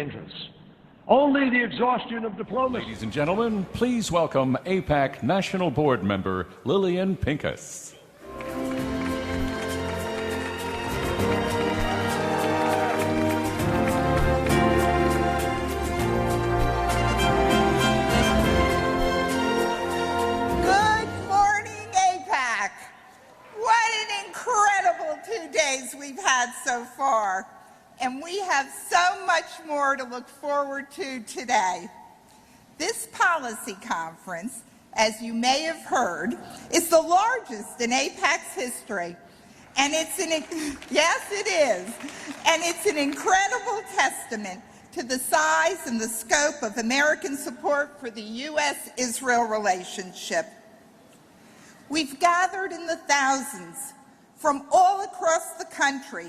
changes. Only the exhaustion of diplomacy. Ladies and gentlemen, please welcome AIPAC National Board Member Lillian Pincus. We've had so far, and we have so much more to look forward to today. This policy conference, as you may have heard, is the largest in AIPAC's history, and it's an incredible testament to the size and the scope of American support for the U.S.-Israel relationship. We've gathered in the thousands from all across the country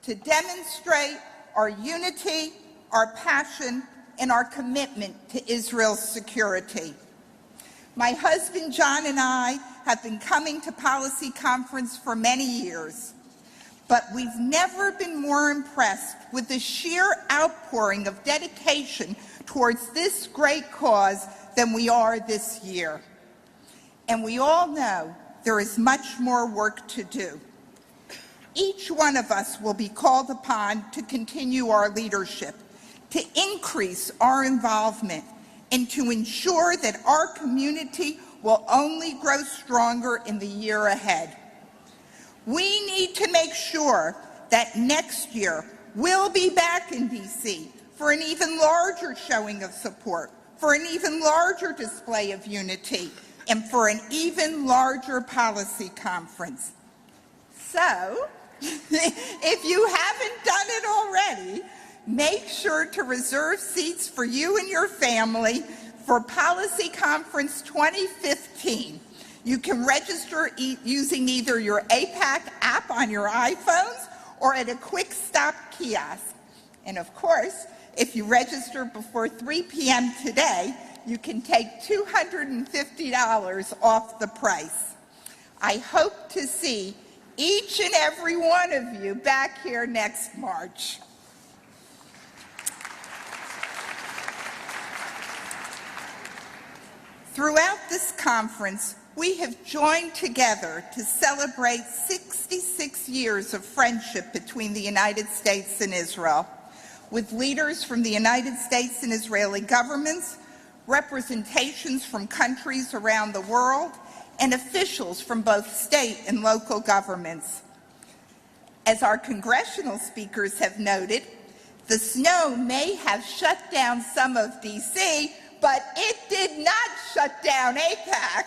to demonstrate our unity, our passion, and our commitment to Israel's security. My husband John and I have been coming to Policy Conference for many years, but we've never been more impressed with the sheer outpouring of dedication towards this great cause than we are this year. And we all know there is much more work to do. Each one of us will be called upon to continue our leadership, to increase our involvement, and to ensure that our community will only grow stronger in the year ahead. We need to make sure that next year we'll be back in D.C. for an even larger showing of support, for an even larger display of unity, and for an even larger policy conference. So, if you haven't done it already, make sure to reserve seats for you and your family for Policy Conference 2015. You can register using either your AIPAC app on your iPhones or at a quick stop kiosk. And of course, if you register before 3 p.m. today, you can take $250 off the price. I hope to see each and every one of you back here next March. Throughout this conference, we have joined together to celebrate 66 years of friendship between the United States and Israel, with leaders from the United States and Israeli governments, representations from countries around the world, and officials from both state and local governments. As our congressional speakers have noted, the snow may have shut down some of D.C., but it did not shut down AIPAC.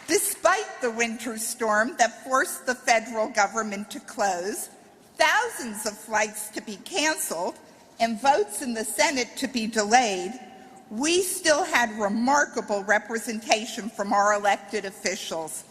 Despite the winter storm that forced the federal government to close, thousands of flights to be canceled, and votes in the Senate to be delayed, we still had remarkable representation from our elected officials.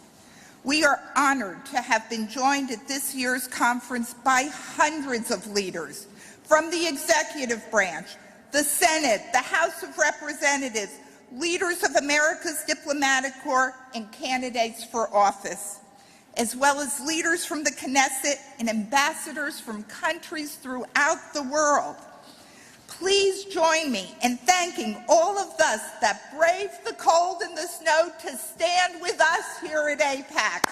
We are honored to have been joined at this year's conference by hundreds of leaders from the executive branch, the Senate, the House of Representatives, leaders of America's diplomatic corps, and candidates for office, as well as leaders from the Knesset and ambassadors from countries throughout the world. Please join me in thanking all of us that braved the cold and the snow to stand with us here at AIPAC.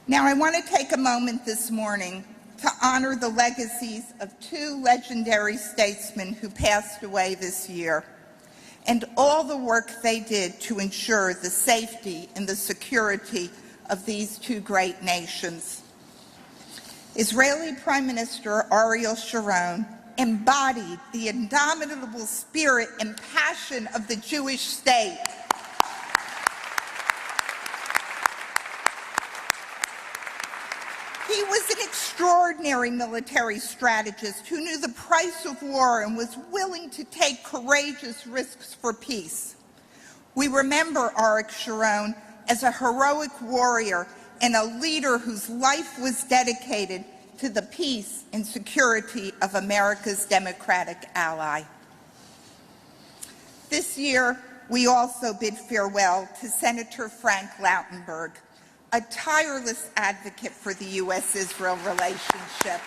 Now, I want to take a moment this morning to honor the legacies of two legendary statesmen who passed away this year, and all the work they did to ensure the safety and the security of these two great nations. Israeli Prime Minister Ariel Sharon embodied the indomitable spirit and passion of the Jewish state. He was an extraordinary military strategist who knew the price of war and was willing to take courageous risks for peace. We remember Arik Sharon as a heroic warrior and a leader whose life was dedicated to the peace and security of America's democratic ally. This year, we also bid farewell to Senator Frank Lautenberg, a tireless advocate for the U.S.-Israel relationship.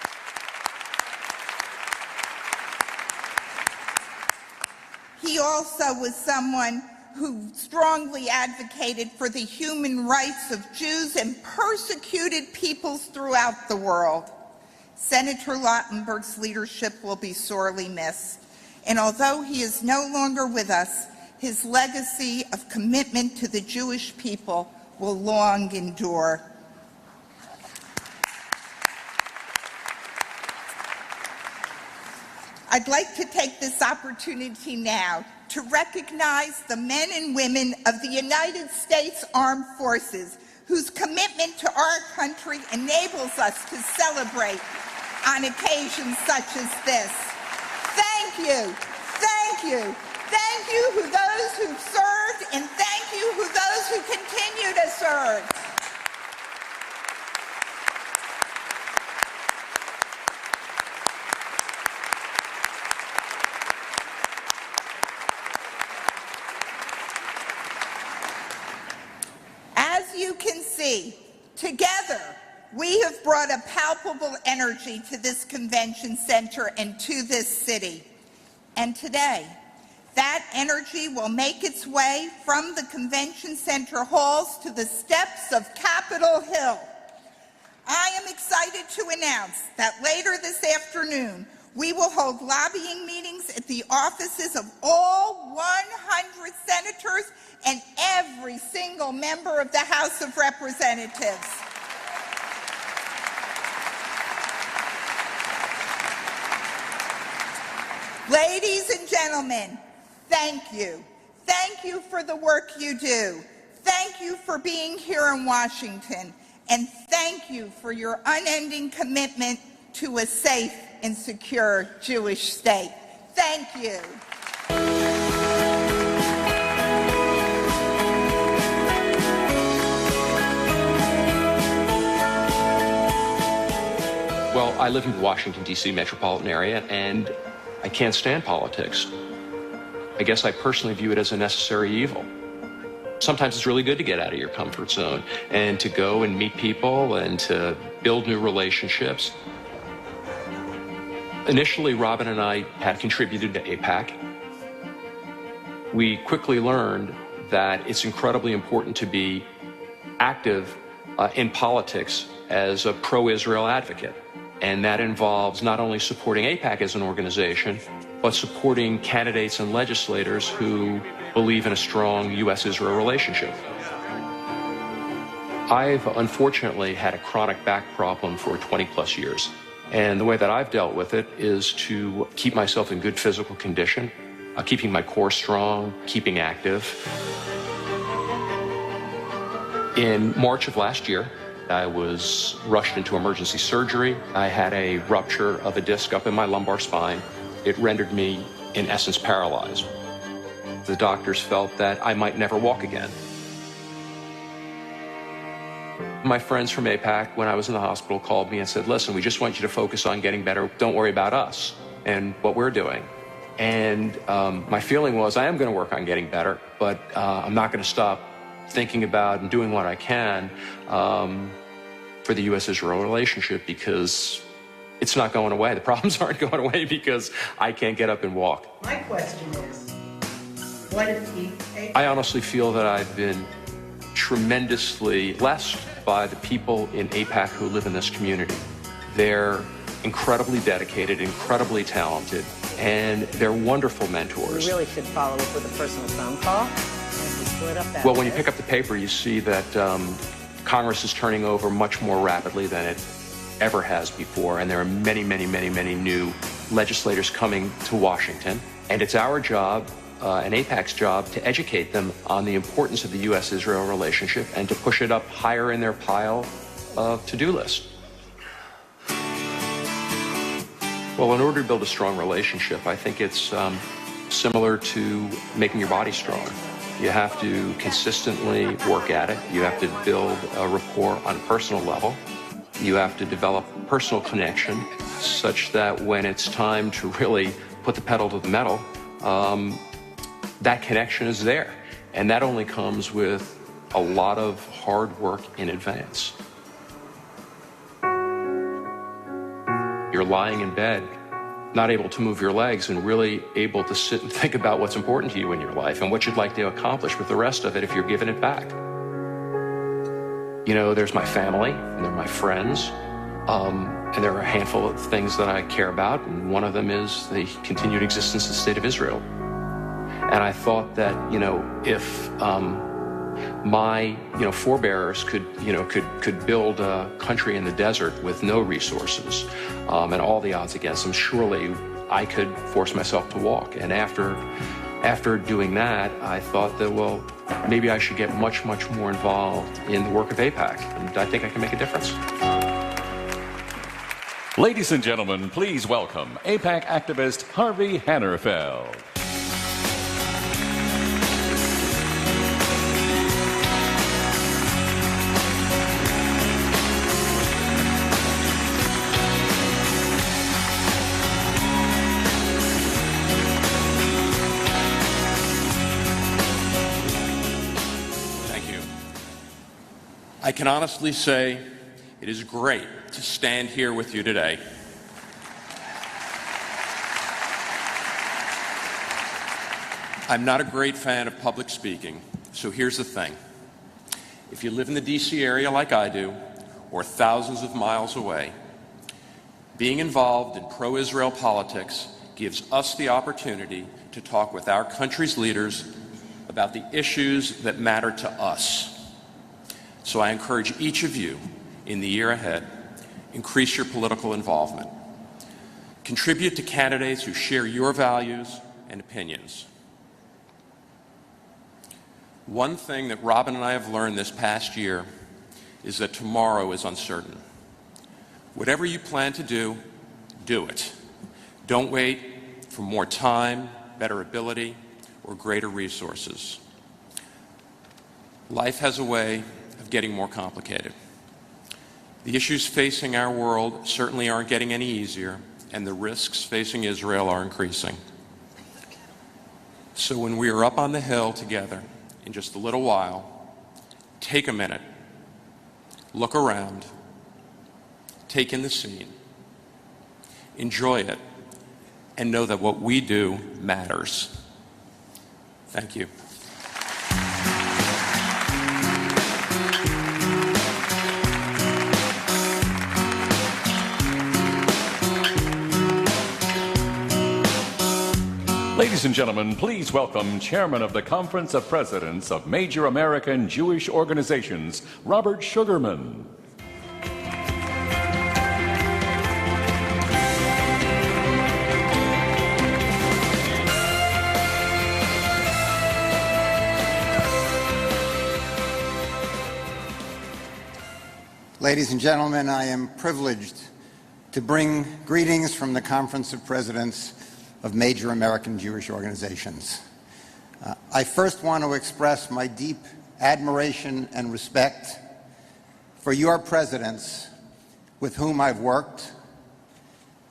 He also was someone who strongly advocated for the human rights of Jews and persecuted peoples throughout the world. Senator Lautenberg's leadership will be sorely missed, and although he is no longer with us, his legacy of commitment to the Jewish people will long endure. I'd like to take this opportunity now to recognize the men and women of the United States Armed Forces whose commitment to our country enables us to celebrate on occasions such as this. Thank you, thank you, thank you to those who've served, and thank you to those who continue to serve. As you can see, together, we have brought a palpable energy to this convention center and to this city. And today, that energy will make its way from the convention center halls to the steps of Capitol Hill. I am excited to announce that later this afternoon, we will hold lobbying meetings at the offices of all 100 senators and every single member of the House of Representatives. Ladies and gentlemen, thank you. Thank you for the work you do. Thank you for being here in Washington. And thank you for your unending commitment to a safe and secure Jewish state. Thank you. Well, I live in the Washington, D.C. metropolitan area, and I can't stand politics. I guess I personally view it as a necessary evil. Sometimes it's really good to get out of your comfort zone and to go and meet people and to build new relationships. Initially, Robin and I had contributed to AIPAC. We quickly learned that it's incredibly important to be active in politics as a pro-Israel advocate. And that involves not only supporting AIPAC as an organization, but supporting candidates and legislators who believe in a strong U.S.-Israel relationship. I've unfortunately had a chronic back problem for 20-plus years. And the way that I've dealt with it is to keep myself in good physical condition, keeping my core strong, keeping active. In March of last year, I was rushed into emergency surgery. I had a rupture of a disc up in my lumbar spine. It rendered me, in essence, paralyzed. The doctors felt that I might never walk again. My friends from AIPAC, when I was in the hospital, called me and said, listen, we just want you to focus on getting better. Don't worry about us and what we're doing. And my feeling was, I am going to work on getting better, but I'm not going to stop thinking about and doing what I can for the U.S.-Israel relationship, because it's not going away. The problems aren't going away because I can't get up and walk. My question is, what if I honestly feel that I've been tremendously blessed by the people in AIPAC who live in this community. They're incredibly dedicated, incredibly talented, and they're wonderful mentors. You really should follow up with a personal phone call. Split up that well, when you pick up the paper, you see that Congress is turning over much more rapidly than it ever has before, and there are many, many, many, many new legislators coming to Washington. And it's our job, and AIPAC's job, to educate them on the importance of the U.S.-Israel relationship and to push it up higher in their pile of to-do list. Well, in order to build a strong relationship, I think it's similar to making your body strong. You have to consistently work at it. You have to build a rapport on a personal level. You have to develop personal connection such that when it's time to really put the pedal to the metal, that connection is there. And that only comes with a lot of hard work in advance. You're lying in bed, not able to move your legs, and really able to sit and think about what's important to you in your life and what you'd like to accomplish with the rest of it if you're giving it back. You know, there's my family, and there are my friends, and there are a handful of things that I care about, and one of them is the continued existence of the state of Israel. And I thought that, if my, forebears could build a country in the desert with no resources, and all the odds against them, surely I could force myself to walk. And after doing that, I thought that, well, maybe I should get much, much more involved in the work of AIPAC, and I think I can make a difference. Ladies and gentlemen, please welcome AIPAC activist Harvey Hannerfeld. I can honestly say it is great to stand here with you today. I'm not a great fan of public speaking, so here's the thing. If you live in the D.C. area like I do, or thousands of miles away, being involved in pro-Israel politics gives us the opportunity to talk with our country's leaders about the issues that matter to us. So I encourage each of you in the year ahead, increase your political involvement. Contribute to candidates who share your values and opinions. One thing that Robin and I have learned this past year is that tomorrow is uncertain. Whatever you plan to do, do it. Don't wait for more time, better ability, or greater resources. Life has a way of getting more complicated. The issues facing our world certainly aren't getting any easier, and the risks facing Israel are increasing. So when we are up on the hill together in just a little while, take a minute, look around, take in the scene, enjoy it, and know that what we do matters. Thank you. Ladies and gentlemen, please welcome Chairman of the Conference of Presidents of Major American Jewish Organizations, Robert Sugarman. Ladies and gentlemen, I am privileged to bring greetings from the Conference of Presidents of Major American Jewish Organizations. I first want to express my deep admiration and respect for your presidents with whom I've worked,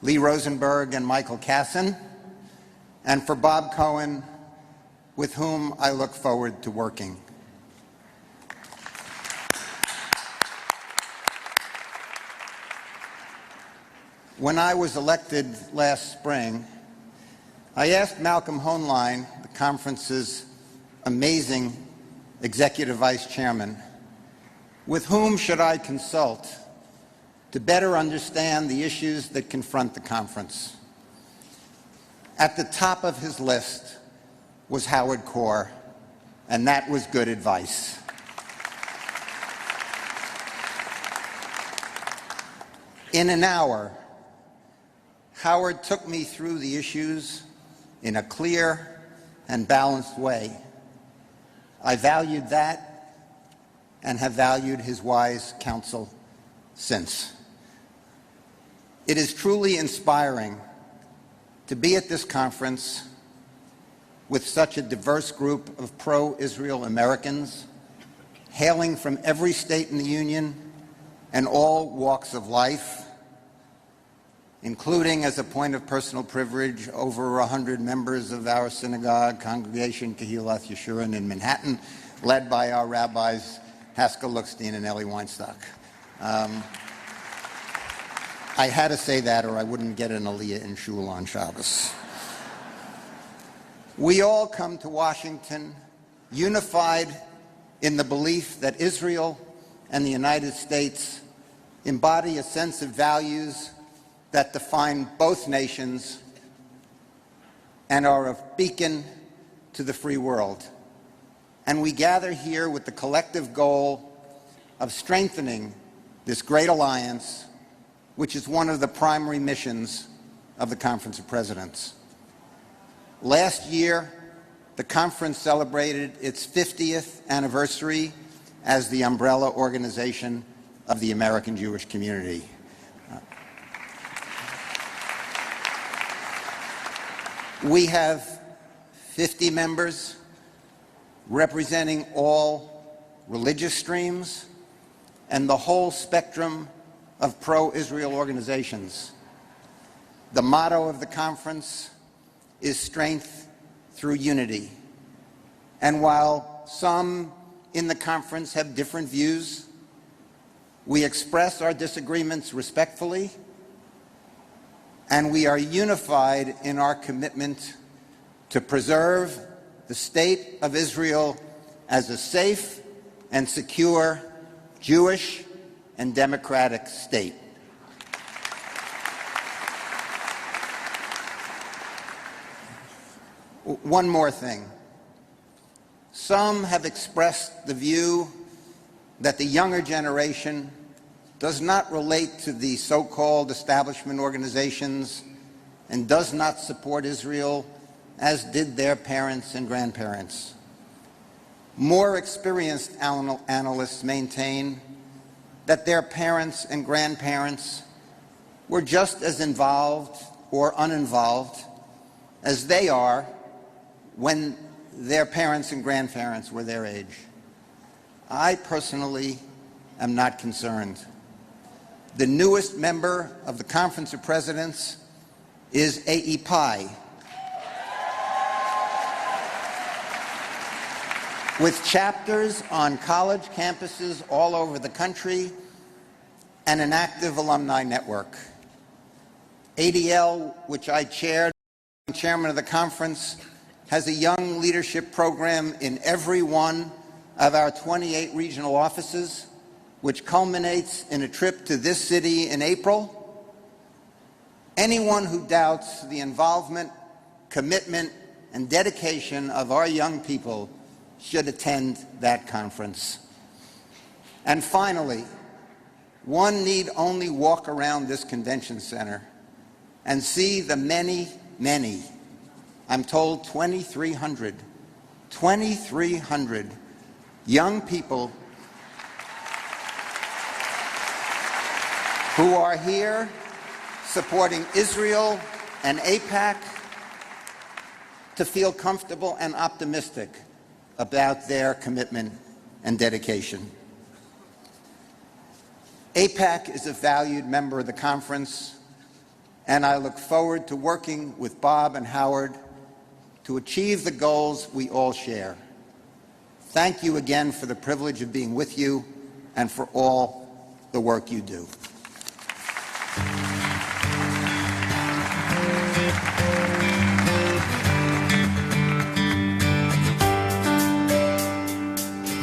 Lee Rosenberg and Michael Kassin, and for Bob Cohen, with whom I look forward to working. When I was elected last spring, I asked Malcolm Hoenlein, the conference's amazing executive vice chairman, with whom should I consult to better understand the issues that confront the conference. At the top of his list was Howard Corr, and that was good advice. In an hour, Howard took me through the issues in a clear and balanced way. I valued that and have valued his wise counsel since. It is truly inspiring to be at this conference with such a diverse group of pro-Israel Americans, hailing from every state in the Union and all walks of life. including, as a point of personal privilege, over 100 members of our synagogue, Congregation Kehilath Yeshurun in Manhattan, led by our rabbis Haskell Lookstein and Eli Weinstock. I had to say that or I wouldn't get an aliyah in shul on Shabbos. We all come to Washington unified in the belief that Israel and the United States embody a sense of values that define both nations and are a beacon to the free world. And we gather here with the collective goal of strengthening this great alliance, which is one of the primary missions of the Conference of Presidents. Last year, the conference celebrated its 50th anniversary as the umbrella organization of the American Jewish community. We have 50 members representing all religious streams and the whole spectrum of pro-Israel organizations. The motto of the conference is strength through unity. And while some in the conference have different views, we express our disagreements respectfully, and we are unified in our commitment to preserve the state of Israel as a safe and secure Jewish and democratic state. One more thing. Some have expressed the view that the younger generation does not relate to the so-called establishment organizations and does not support Israel as did their parents and grandparents. More experienced analysts maintain that their parents and grandparents were just as involved or uninvolved as they are when their parents and grandparents were their age. I personally am not concerned. The newest member of the Conference of Presidents is AIPAC, with chapters on college campuses all over the country and an active alumni network. ADL, which I chaired, chairman of the conference, has a young leadership program in every one of our 28 regional offices, which culminates in a trip to this city in April. Anyone who doubts the involvement, commitment, and dedication of our young people should attend that conference. And finally, one need only walk around this convention center and see the many, many, I'm told 2,300 young people who are here supporting Israel and AIPAC to feel comfortable and optimistic about their commitment and dedication. AIPAC is a valued member of the conference, and I look forward to working with Bob and Howard to achieve the goals we all share. Thank you again for the privilege of being with you and for all the work you do.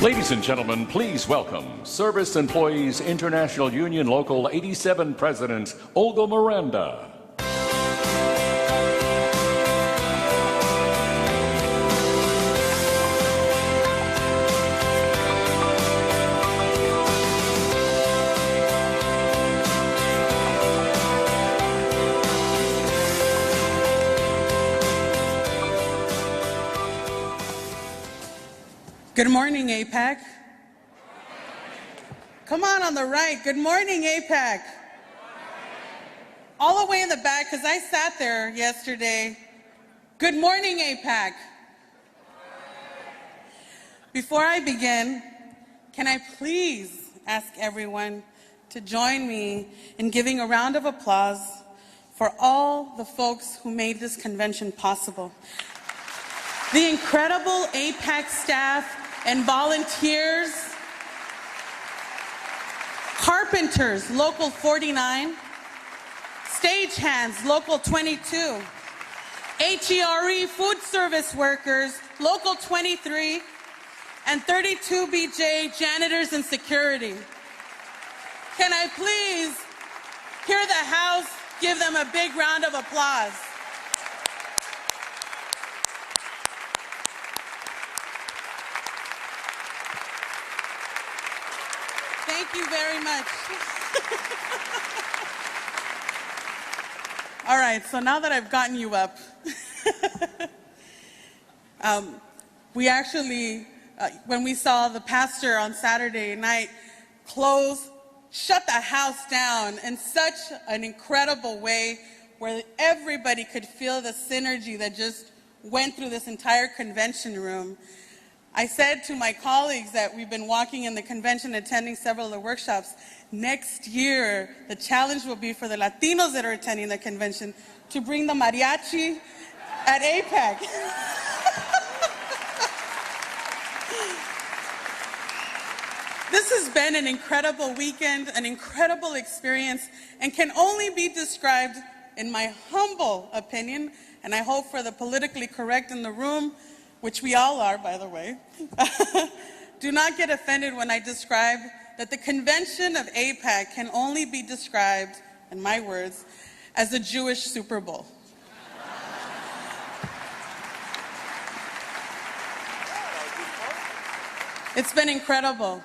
Ladies and gentlemen, please welcome Service Employees International Union Local 87 President Olga Miranda. Good morning, AIPAC. Come on the right. Good morning, AIPAC. All the way in the back, because I sat there yesterday. Good morning, AIPAC. Before I begin, can I please ask everyone to join me in giving a round of applause for all the folks who made this convention possible. The incredible AIPAC staff and volunteers, carpenters, Local 49, stagehands, Local 22, HERE food service workers, Local 23, and 32BJ janitors and security. Can I please hear the House give them a big round of applause? Thank you very much. All right, so now that I've gotten you up, we actually, when we saw the pastor on Saturday night shut the house down in such an incredible way where everybody could feel the synergy that just went through this entire convention room. I said to my colleagues that we've been walking in the convention, attending several of the workshops. Next year, the challenge will be for the Latinos that are attending the convention to bring the mariachi at AIPAC. This has been an incredible weekend, an incredible experience, and can only be described, in my humble opinion, and I hope for the politically correct in the room, which we all are, by the way, do not get offended when I describe that the convention of AIPAC can only be described, in my words, as a Jewish Super Bowl. It's been incredible.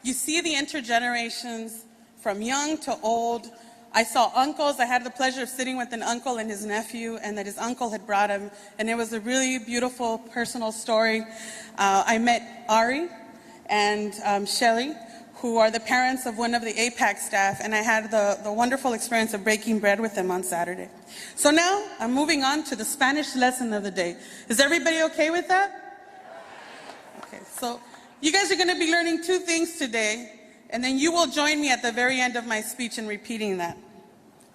You see the intergenerations from young to old. I saw uncles. I had the pleasure of sitting with an uncle and his nephew, and that his uncle had brought him, and it was a really beautiful personal story. I met Ari and Shelly, who are the parents of one of the AIPAC staff, and I had the wonderful experience of breaking bread with them on Saturday. So now I'm moving on to the Spanish lesson of the day. Is everybody okay with that? Okay, so you guys are going to be learning two things today, and then you will join me at the very end of my speech in repeating that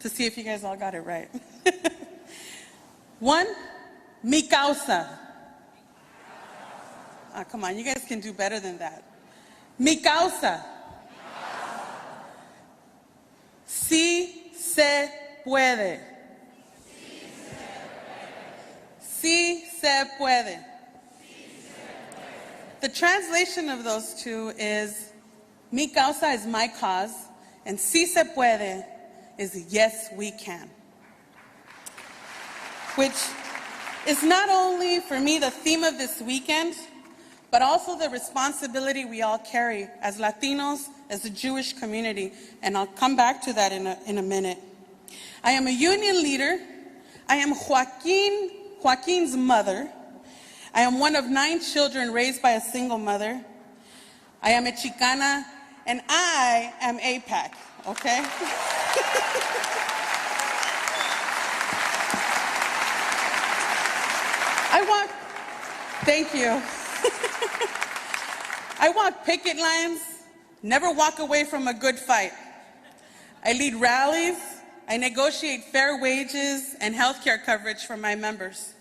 to see if you guys all got it right. One, mi causa. Ah, come on, you guys can do better than that. Mi causa. Sí se puede. Sí se puede. The translation of those two is, mi causa is my cause, and si se puede is yes, we can. Which is not only for me the theme of this weekend, but also the responsibility we all carry as Latinos, as a Jewish community, and I'll come back to that in a minute. I am a union leader. I am Joaquin's mother. I am one of 9 children raised by a single mother. I am a Chicana, and I am AIPAC, okay? Thank you. I walk picket lines, never walk away from a good fight. I lead rallies, I negotiate fair wages and health care coverage for my members.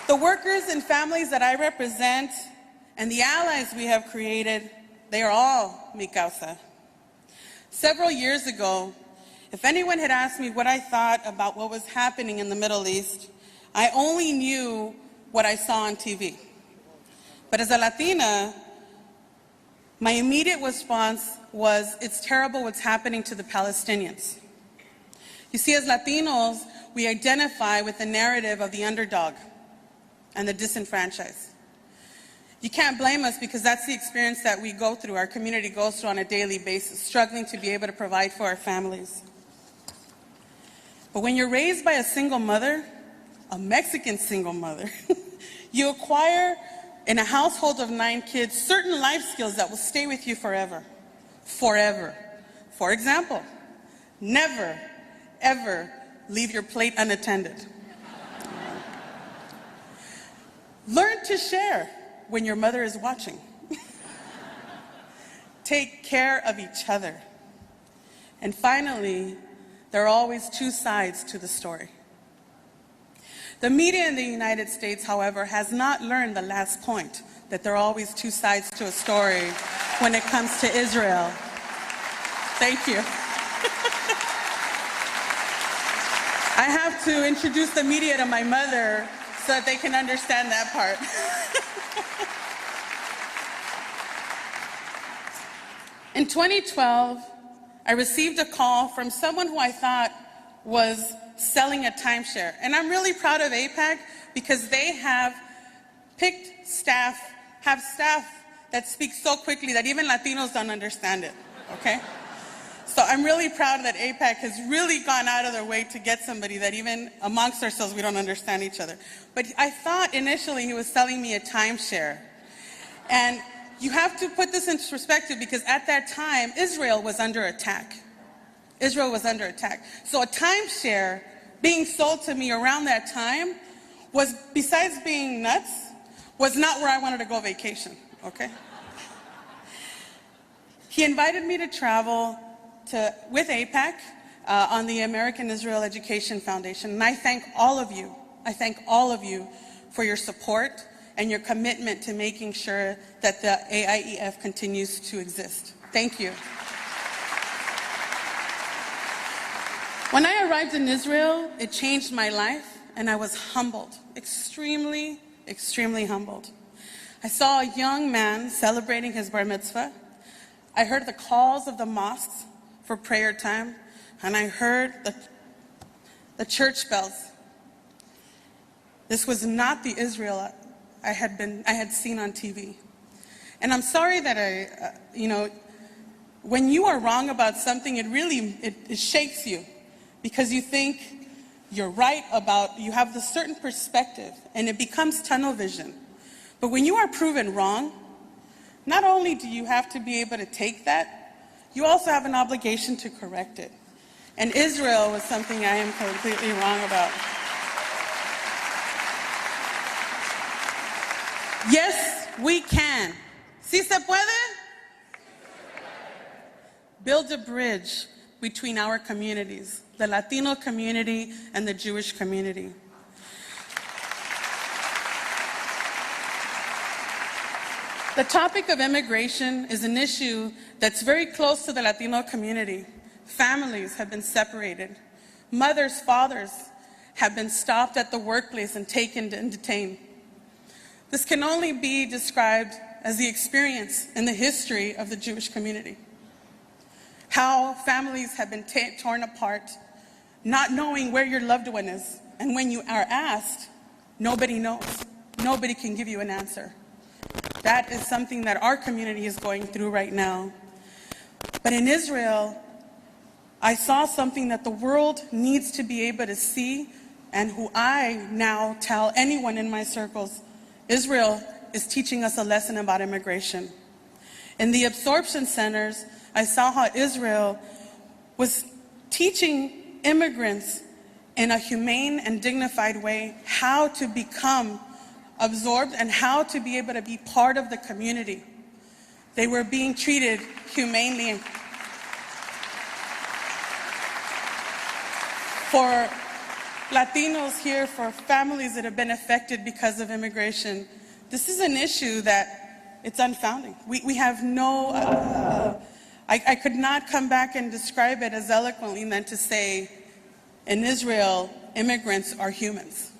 The workers and families that I represent and the allies we have created, they are all mi causa. Several years ago, if anyone had asked me what I thought about what was happening in the Middle East, I only knew what I saw on TV. But as a Latina, my immediate response was, it's terrible what's happening to the Palestinians. You see, as Latinos, we identify with the narrative of the underdog and the disenfranchised. You can't blame us because that's the experience that we go through, our community goes through on a daily basis, struggling to be able to provide for our families. But when you're raised by a single mother, a Mexican single mother, you acquire in a household of 9 kids certain life skills that will stay with you forever. Forever. For example, never, ever leave your plate unattended. Learn to share when your mother is watching. Take care of each other. And finally, there are always two sides to the story. The media in the United States, however, has not learned the last point, that there are always two sides to a story when it comes to Israel. Thank you. I have to introduce the media to my mother so that they can understand that part. In 2012, I received a call from someone who I thought was selling a timeshare. And I'm really proud of AIPAC because they have picked staff that speak so quickly that even Latinos don't understand it, okay? So I'm really proud that AIPAC has really gone out of their way to get somebody that even amongst ourselves we don't understand each other. But I thought initially he was selling me a timeshare. And you have to put this into perspective because at that time, Israel was under attack. Israel was under attack. So a timeshare being sold to me around that time was, besides being nuts, was not where I wanted to go vacation, okay? He invited me to travel with AIPAC on the American Israel Education Foundation. And I thank all of you for your support and your commitment to making sure that the AIEF continues to exist. Thank you. When I arrived in Israel, it changed my life, and I was humbled, extremely, extremely humbled. I saw a young man celebrating his bar mitzvah. I heard the calls of the mosques for prayer time, and I heard the church bells. This was not the Israel I had seen on TV. And I'm sorry that when you are wrong about something, it shakes you because you think you're right you have this certain perspective, and it becomes tunnel vision. But when you are proven wrong, not only do you have to be able to take that, you also have an obligation to correct it. And Israel was something I am completely wrong about. Yes, we can. ¿Sí se puede? Build a bridge between our communities, the Latino community and the Jewish community. The topic of immigration is an issue that's very close to the Latino community. Families have been separated. Mothers, fathers have been stopped at the workplace and taken and detained. This can only be described as the experience in the history of the Jewish community. How families have been torn apart, not knowing where your loved one is. And when you are asked, nobody knows. Nobody can give you an answer. That is something that our community is going through right now. But in Israel, I saw something that the world needs to be able to see, and who I now tell anyone in my circles, Israel is teaching us a lesson about immigration. In the absorption centers, I saw how Israel was teaching immigrants in a humane and dignified way how to become absorbed and how to be able to be part of the community. They were being treated humanely. For Latinos here, for families that have been affected because of immigration, this is an issue that it's unfounding. We have no, I could not come back and describe it as eloquently than to say, in Israel, immigrants are humans.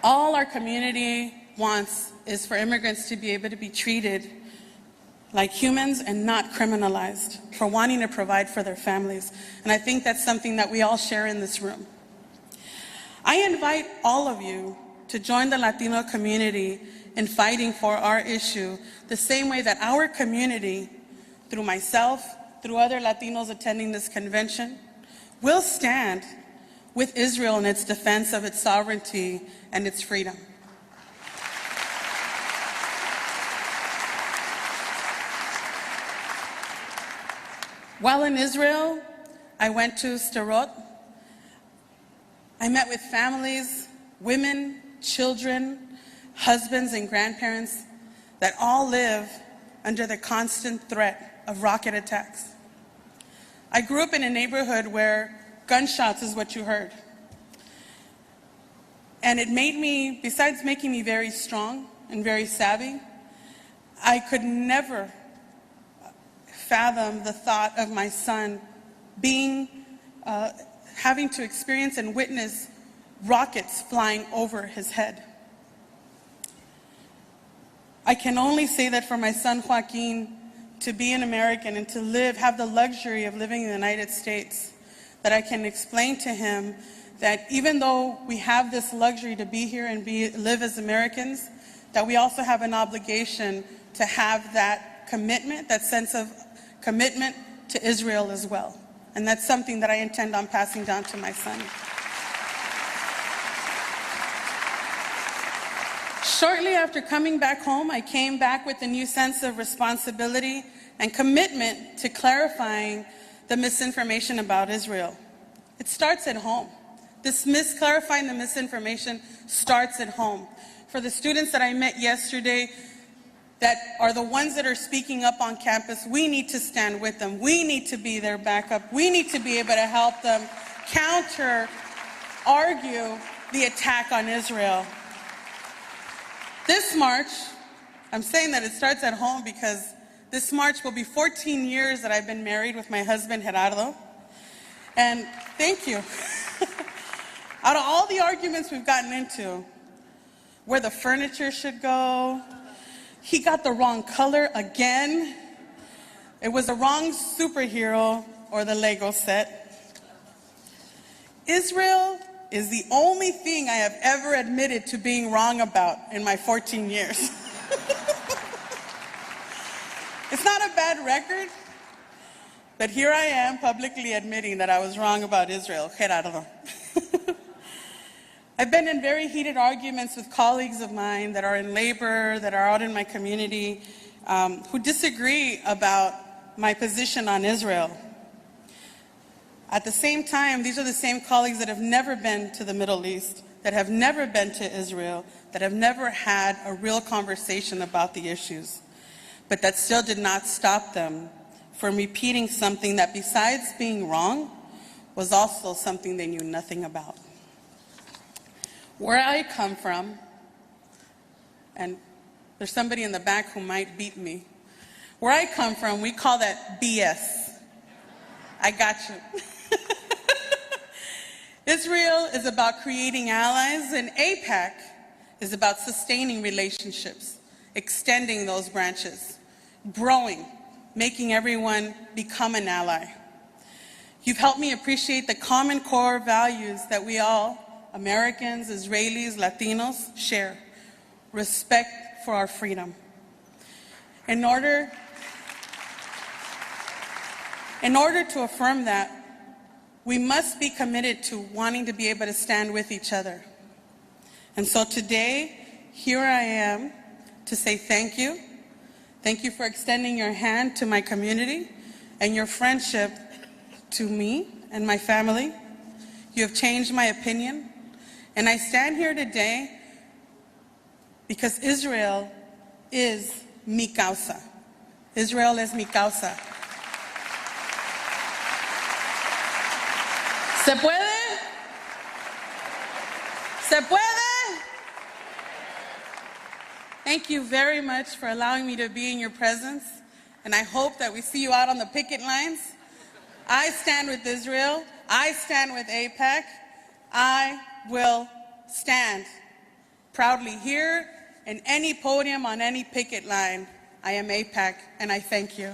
All our community wants is for immigrants to be able to be treated like humans and not criminalized for wanting to provide for their families. And I think that's something that we all share in this room. I invite all of you to join the Latino community in fighting for our issue the same way that our community, through myself, through other Latinos attending this convention, will stand with Israel in its defense of its sovereignty and its freedom. While in Israel, I went to Sderot. I met with families, women, children, husbands, and grandparents that all live under the constant threat of rocket attacks. I grew up in a neighborhood where gunshots is what you heard. And it made me, besides making me very strong and very savvy, I could never fathom the thought of my son having to experience and witness rockets flying over his head. I can only say that for my son Joaquin to be an American and to have the luxury of living in the United States, that I can explain to him that even though we have this luxury to be here and live as Americans, that we also have an obligation to have that commitment, that sense of commitment to Israel as well. And that's something that I intend on passing down to my son. Shortly after coming back home, I came back with a new sense of responsibility and commitment to clarifying the misinformation about Israel. It starts at home. Clarifying the misinformation starts at home. For the students that I met yesterday that are the ones that are speaking up on campus, we need to stand with them. We need to be their backup. We need to be able to help them argue the attack on Israel. This March, I'm saying that it starts at home because this March will be 14 years that I've been married with my husband, Gerardo. And thank you. Out of all the arguments we've gotten into, where the furniture should go, he got the wrong color again. It was the wrong superhero or the Lego set. Israel is the only thing I have ever admitted to being wrong about in my 14 years. It's not a bad record, but here I am publicly admitting that I was wrong about Israel. Gerardo. I've been in very heated arguments with colleagues of mine that are in labor, that are out in my community, who disagree about my position on Israel. At the same time, these are the same colleagues that have never been to the Middle East, that have never been to Israel, that have never had a real conversation about the issues, but that still did not stop them from repeating something that, besides being wrong, was also something they knew nothing about. Where I come from, and there's somebody in the back who might beat me. Where I come from, we call that BS. I got you. Israel is about creating allies, and AIPAC is about sustaining relationships, extending those branches, growing, making everyone become an ally. You've helped me appreciate the common core values that we all, Americans, Israelis, Latinos, share. Respect for our freedom. In order to affirm that, we must be committed to wanting to be able to stand with each other. And so today, here I am to say thank you. Thank you for extending your hand to my community and your friendship to me and my family. You have changed my opinion. And I stand here today because Israel is mi causa. Israel es mi causa. ¿Se puede? ¿Se puede? Thank you very much for allowing me to be in your presence, and I hope that we see you out on the picket lines. I stand with Israel. I stand with AIPAC. I will stand proudly here in any podium on any picket line. I am AIPAC, and I thank you.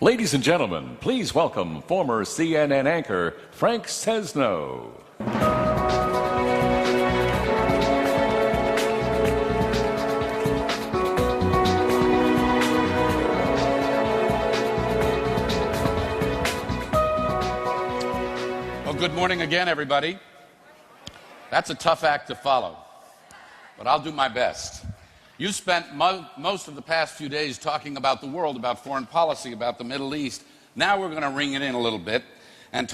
Ladies and gentlemen, please welcome former CNN anchor Frank Sesno. Well, good morning again, everybody. That's a tough act to follow, but I'll do my best. You spent most of the past few days talking about the world, about foreign policy, about the Middle East. Now we're going to ring it in a little bit and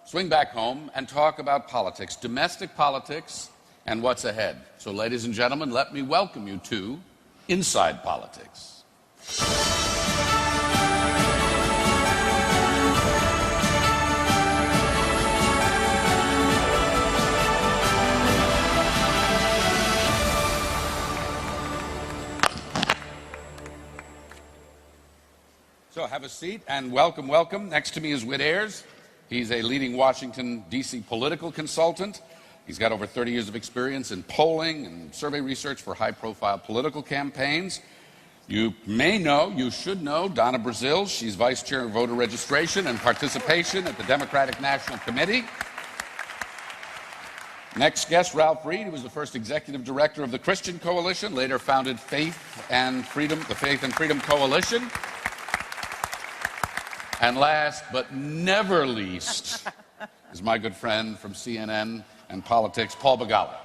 swing back home and talk about politics, domestic politics, and what's ahead. So, ladies and gentlemen, let me welcome you to Inside Politics. So have a seat and welcome, welcome. Next to me is Whit Ayers. He's a leading Washington, D.C. political consultant. He's got over 30 years of experience in polling and survey research for high-profile political campaigns. You may know, you should know, Donna Brazil. She's vice chair of voter registration and participation at the Democratic National Committee. Next guest, Ralph Reed. He was the first executive director of the Christian Coalition, later founded the Faith and Freedom Coalition. And last but never least is my good friend from CNN and politics, Paul Begala.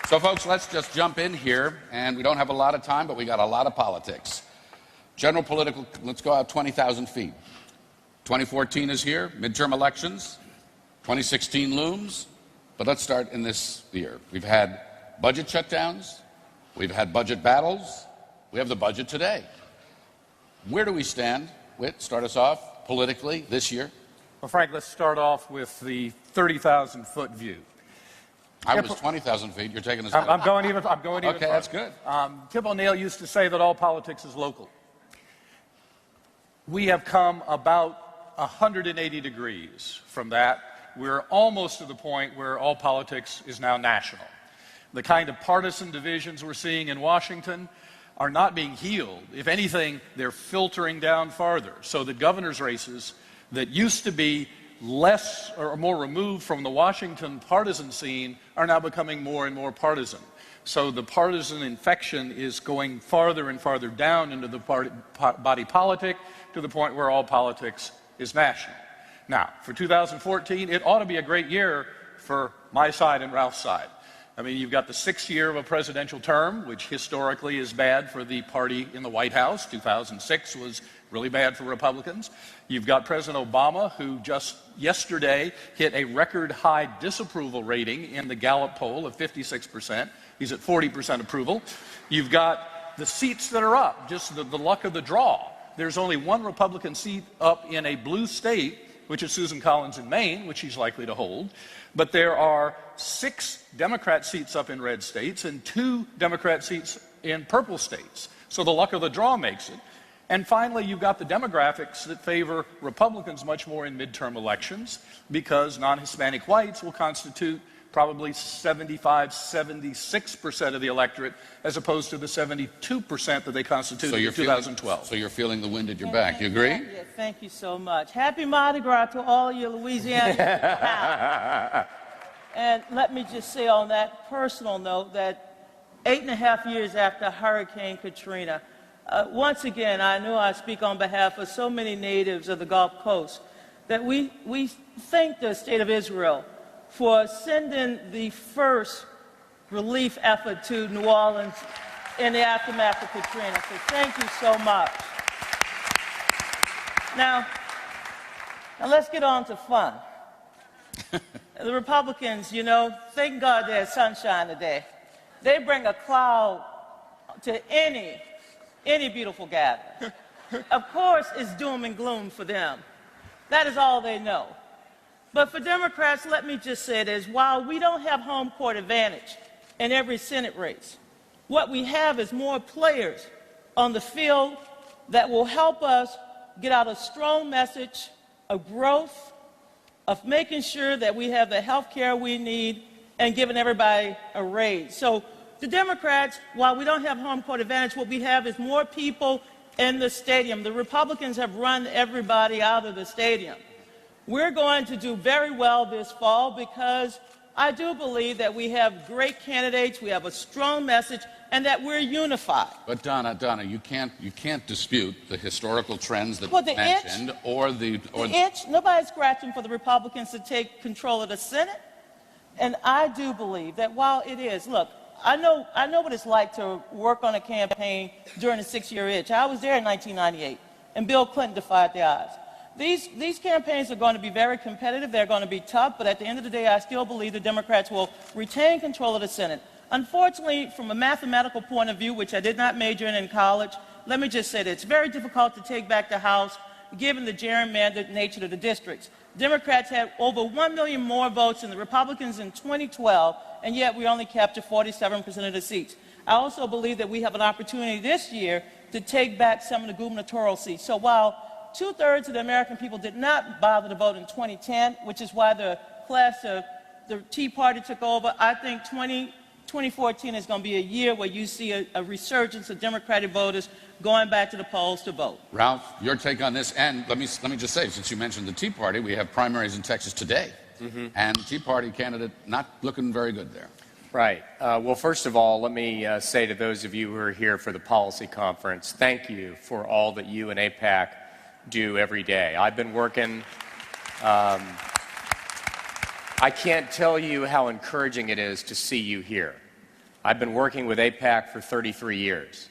So, folks, let's just jump in here. And we don't have a lot of time, but we got a lot of politics. General political, let's go out 20,000 feet. 2014 is here, midterm elections. 2016 looms. But let's start in this year. We've had budget shutdowns. We've had budget battles. We have the budget today. Where do we stand? Whit, start us off politically this year. Well, Frank, let's start off with the 30,000-foot view. I was 20,000 feet. You're taking us. I'm going even. Okay, farther. that's good. Tip O'Neill used to say that all politics is local. We have come about 180 degrees from that. We're almost to the point where all politics is now national. The kind of partisan divisions we're seeing in Washington are not being healed. If anything, they're filtering down farther. So the governor's races that used to be less or more removed from the Washington partisan scene are now becoming more and more partisan. So the partisan infection is going farther and farther down into the body politic to the point where all politics is national. Now, for 2014, it ought to be a great year for my side and Ralph's side. I mean, you've got the 6th year of a presidential term, which historically is bad for the party in the White House. 2006 was really bad for Republicans. You've got President Obama, who just yesterday hit a record high disapproval rating in the Gallup poll of 56%. He's at 40% approval. You've got the seats that are up, just the luck of the draw. There's only one Republican seat up in a blue state, which is Susan Collins in Maine, which he's likely to hold. But there are 6 Democrat seats up in red states and 2 Democrat seats in purple states. So the luck of the draw makes it. And finally, you've got the demographics that favor Republicans much more in midterm elections because non-Hispanic whites will constitute probably 75, 76% of the electorate as opposed to the 72% that they constituted in 2012. So you're feeling the wind at your back. You agree? Yes, thank you so much. Happy Mardi Gras to all you Louisiana. And let me just say on that personal note that 8.5 years after Hurricane Katrina, once again, I know I speak on behalf of so many natives of the Gulf Coast, that we thank the State of Israel for sending the first relief effort to New Orleans in the aftermath of Katrina. So thank you so much. Now let's get on to fun. The Republicans, you know, thank God there's sunshine today. They bring a cloud to any beautiful gathering. Of course, it's doom and gloom for them. That is all they know. But for Democrats, let me just say this. While we don't have home court advantage in every Senate race, what we have is more players on the field that will help us get out a strong message of growth, of making sure that we have the health care we need, and giving everybody a raise. So the Democrats, while we don't have home court advantage, what we have is more people in the stadium. The Republicans have run everybody out of the stadium. We're going to do very well this fall because I do believe that we have great candidates, we have a strong message, and that we're unified. But Donna, you can't dispute the historical trends that Well, you mentioned, nobody's scratching for the Republicans to take control of the Senate. And I do believe that while it is, look, I know what it's like to work on a campaign during a 6-year itch. I was there in 1998, and Bill Clinton defied the odds. These campaigns are going to be very competitive. They're going to be tough, but at the end of the day, I still believe the Democrats will retain control of the Senate. Unfortunately, from a mathematical point of view, which I did not major in college, let me just say that it's very difficult to take back the House given the gerrymandered nature of the districts. Democrats had over 1 million more votes than the Republicans in 2012, and yet we only captured 47% of the seats. I also believe that we have an opportunity this year to take back some of the gubernatorial seats. So while 2/3 of the American people did not bother to vote in 2010, which is why the Tea Party took over, I think 2014 is going to be a year where you see a resurgence of Democratic voters going back to the polls to vote. Ralph, your take on this, and let me just say, since you mentioned the Tea Party, we have primaries in Texas today, and Tea Party candidate not looking very good there. Right. Well, first of all, let me say to those of you who are here for the policy conference, thank you for all that you and AIPAC do every day. I've been working, I can't tell you how encouraging it is to see you here. I've been working with AIPAC for 33 years.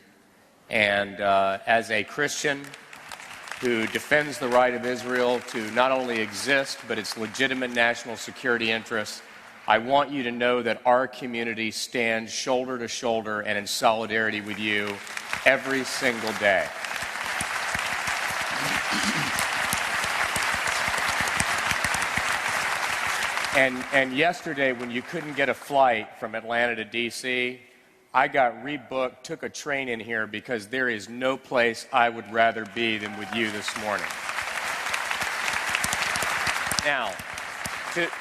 And as a Christian who defends the right of Israel to not only exist, but its legitimate national security interests, I want you to know that our community stands shoulder to shoulder and in solidarity with you every single day. And yesterday, when you couldn't get a flight from Atlanta to D.C., I got rebooked, took a train in here because there is no place I would rather be than with you this morning. Now,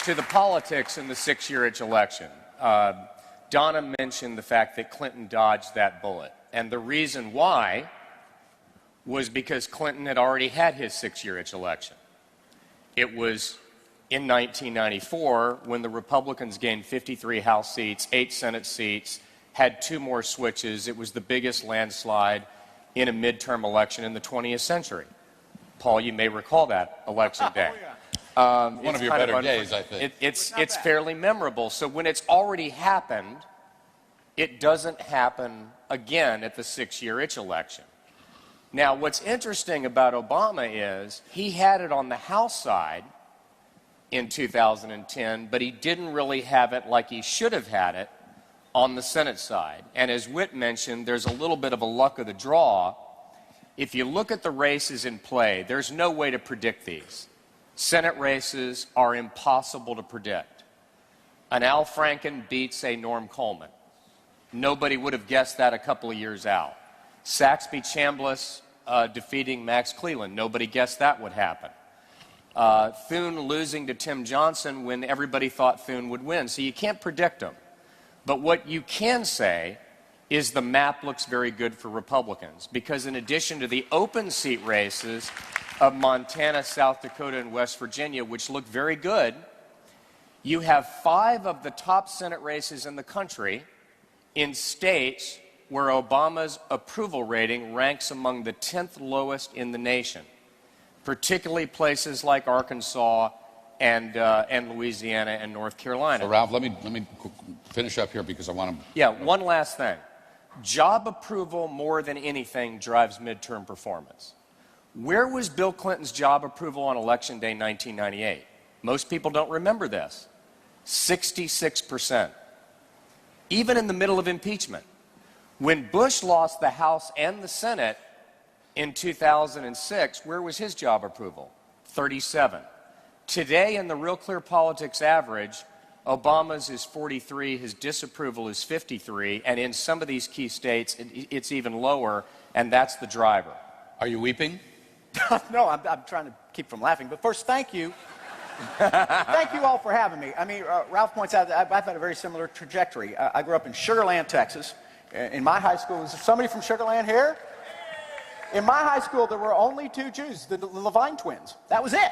to the politics in the 6-year itch election, Donna mentioned the fact that Clinton dodged that bullet. And the reason why was because Clinton had already had his 6-year itch election. It was in 1994 when the Republicans gained 53 House seats, 8 Senate seats, had 2 more switches. It was the biggest landslide in a midterm election in the 20th century. Paul, you may recall that election day. One of your better days, I think. It's fairly memorable. So when it's already happened, it doesn't happen again at the 6-year itch election. Now, what's interesting about Obama is he had it on the House side in 2010, but he didn't really have it like he should have had it on the Senate side. And as Whit mentioned, there's a little bit of a luck of the draw. If you look at the races in play, there's no way to predict these. Senate races are impossible to predict. An Al Franken beats a Norm Coleman. Nobody would have guessed that a couple of years out. Saxby-Chambliss defeating Max Cleland. Nobody guessed that would happen. Thune losing to Tim Johnson when everybody thought Thune would win. So you can't predict them. But what you can say is the map looks very good for Republicans, because in addition to the open seat races of Montana, South Dakota, and West Virginia, which look very good, you have 5 of the top Senate races in the country in states where Obama's approval rating ranks among the 10th lowest in the nation, particularly places like Arkansas and Louisiana and North Carolina. So, Ralph, let me finish up here because I want to... Yeah, one last thing. Job approval, more than anything, drives midterm performance. Where was Bill Clinton's job approval on Election Day 1998? Most people don't remember this. 66%. Even in the middle of impeachment. When Bush lost the House and the Senate in 2006, where was his job approval? 37. Today, in the Real Clear Politics average, Obama's is 43, his disapproval is 53, and in some of these key states, it's even lower, and that's the driver. Are you weeping? No, I'm trying to keep from laughing. But first, thank you Thank you all for having me. I mean, Ralph points out that I've had a very similar trajectory. I grew up in Sugar Land, Texas. In my high school, is there somebody from Sugar Land here? In my high school, there were only 2 Jews, the Levine twins. That was it.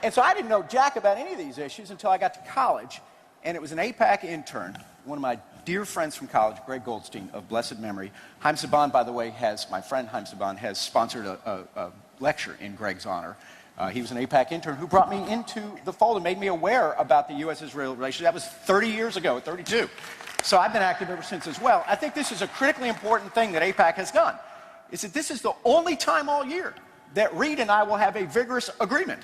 And so I didn't know jack about any of these issues until I got to college. And it was an AIPAC intern, one of my dear friends from college, Greg Goldstein, of blessed memory. Haim Saban, by the way, my friend Haim Saban has sponsored a lecture in Greg's honor. He was an AIPAC intern who brought me into the fold and made me aware about the U.S.-Israel relationship. That was 30 years ago, 32. So I've been active ever since as well. I think this is a critically important thing that AIPAC has done, is that this is the only time all year that Reed and I will have a vigorous agreement.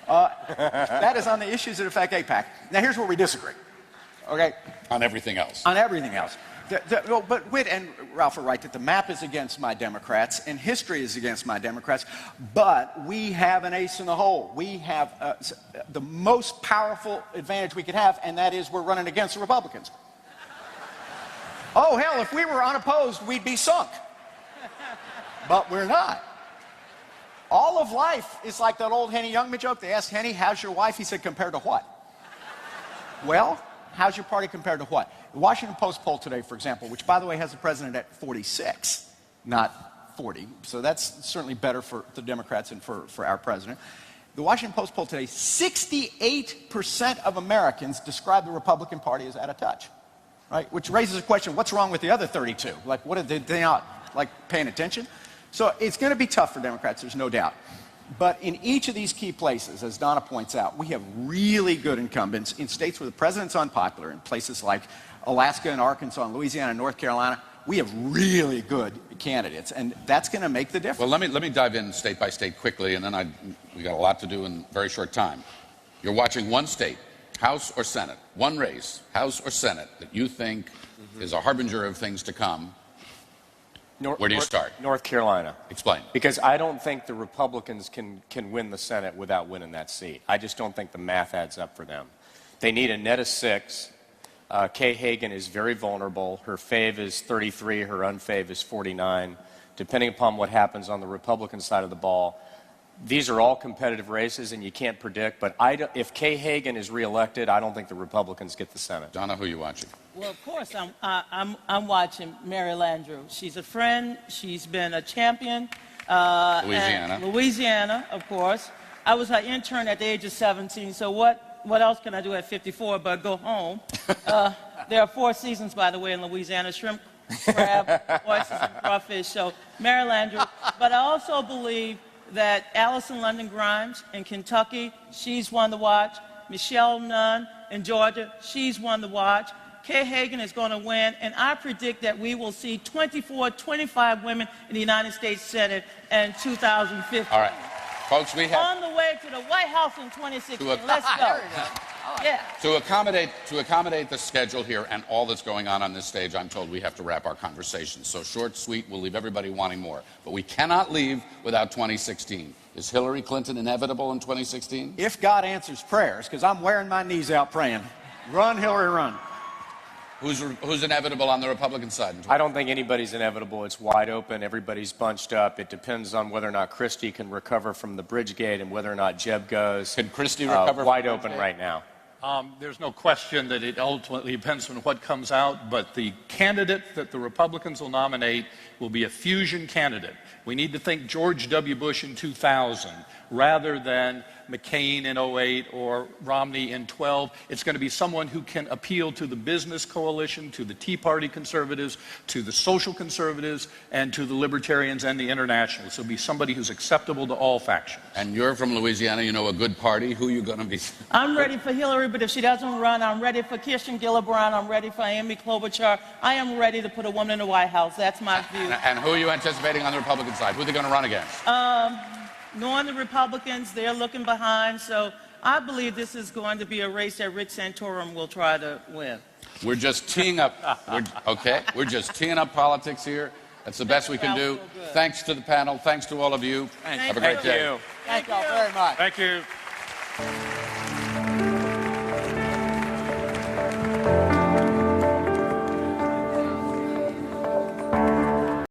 That is on the issues that affect AIPAC. Now here's where we disagree. Okay? On everything else. On everything else. But Whit and Ralph are right that the map is against my Democrats and history is against my Democrats, but we have an ace in the hole. We have the most powerful advantage we could have, and that is we're running against the Republicans. Oh, hell, if we were unopposed, we'd be sunk. But we're not. All of life is like that old Henny Youngman joke. They asked Henny, how's your wife? He said, compared to what? Well, how's your party compared to what? The Washington Post poll today, for example, which, by the way, has the president at 46, not 40. So that's certainly better for the Democrats and for our president. The Washington Post poll today, 68% of Americans describe the Republican Party as out of touch, right? Which raises a question, what's wrong with the other 32? Like, what are they not, like, paying attention? So it's going to be tough for Democrats, there's no doubt. But in each of these key places, as Donna points out, we have really good incumbents in states where the president's unpopular, in places like Alaska and Arkansas and Louisiana and North Carolina. We have really good candidates, and that's going to make the difference. Well, let me dive in state by state quickly, and then we got a lot to do in a very short time. You're watching one state, House or Senate, one race, House or Senate, that you think is a harbinger of things to come. Where do you start? North Carolina. Explain. Because I don't think the Republicans can win the Senate without winning that seat. I just don't think the math adds up for them. They need a net of 6. Kay Hagan is very vulnerable. Her fave is 33, her unfave is 49. Depending upon what happens on the Republican side of the ball, these are all competitive races, and you can't predict. But if Kay Hagan is reelected, I don't think the Republicans get the Senate. Donna, who are you watching? Well, of course, I'm watching Mary Landrieu. She's a friend. She's been a champion. Louisiana. Louisiana, of course. I was her intern at the age of 17. So what else can I do at 54 but go home? There are 4 seasons, by the way, in Louisiana: shrimp, crab, oysters, and crawfish. So Mary Landrieu. But I also believe that Allison London Grimes in Kentucky, she's one to watch. Michelle Nunn in Georgia, she's one to watch. Kay Hagan is going to win, and I predict that we will see 24, 25 women in the United States Senate in 2015. All right. Folks, we have... On the way to the White House in 2016. Let's go. Yeah. To accommodate the schedule here and all that's going on this stage, I'm told we have to wrap our conversation. So short, sweet, we'll leave everybody wanting more. But we cannot leave without 2016. Is Hillary Clinton inevitable in 2016? If God answers prayers, because I'm wearing my knees out praying. Run, Hillary, run. Who's inevitable on the Republican side? I don't think anybody's inevitable. It's wide open. Everybody's bunched up. It depends on whether or not Christie can recover from the Bridgegate and whether or not Jeb goes. Can Christie recover? Wide open right now. There's no question that it ultimately depends on what comes out, but the candidate that the Republicans will nominate will be a fusion candidate. We need to think George W. Bush in 2000 rather than McCain in 08 or Romney in 12. It's going to be someone who can appeal to the business coalition, to the Tea Party conservatives, to the social conservatives, and to the libertarians and the internationalists. It'll be somebody who's acceptable to all factions. And you're from Louisiana, you know a good party. Who are you going to be? I'm ready for Hillary, but if she doesn't run, I'm ready for Kirsten Gillibrand. I'm ready for Amy Klobuchar. I am ready to put a woman in the White House. That's my view. And who are you anticipating on the Republican side? Who are they going to run against? Knowing the Republicans, they're looking behind, so I believe this is going to be a race that Rick Santorum will try to win. We're just teeing up, we're just teeing up politics here. That's the best we can do. Thanks to the panel. Thanks to all of you. Have a great day. Thank you all very much. Thank you.